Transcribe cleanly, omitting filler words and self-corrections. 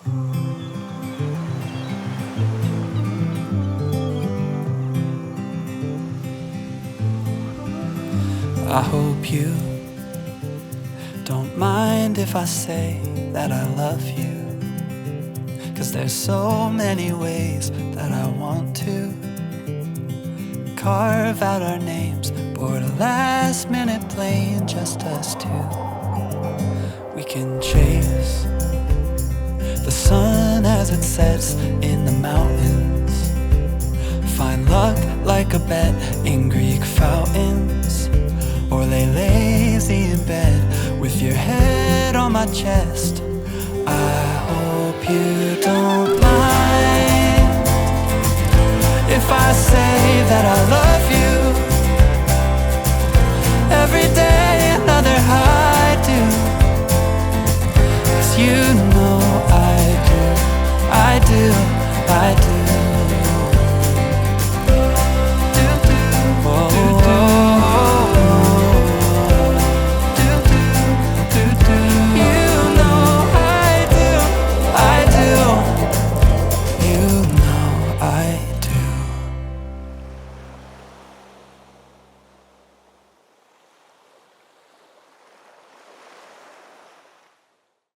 I hope you don't mind if I say that I love you, 'cause there's so many ways that I want to carve out our names, board a last minute plane, just us two. We can chase the sun as it sets in the mountains, find luck like a bet in Greek fountains, or lay lazy in bed with your head on my chest. I hope you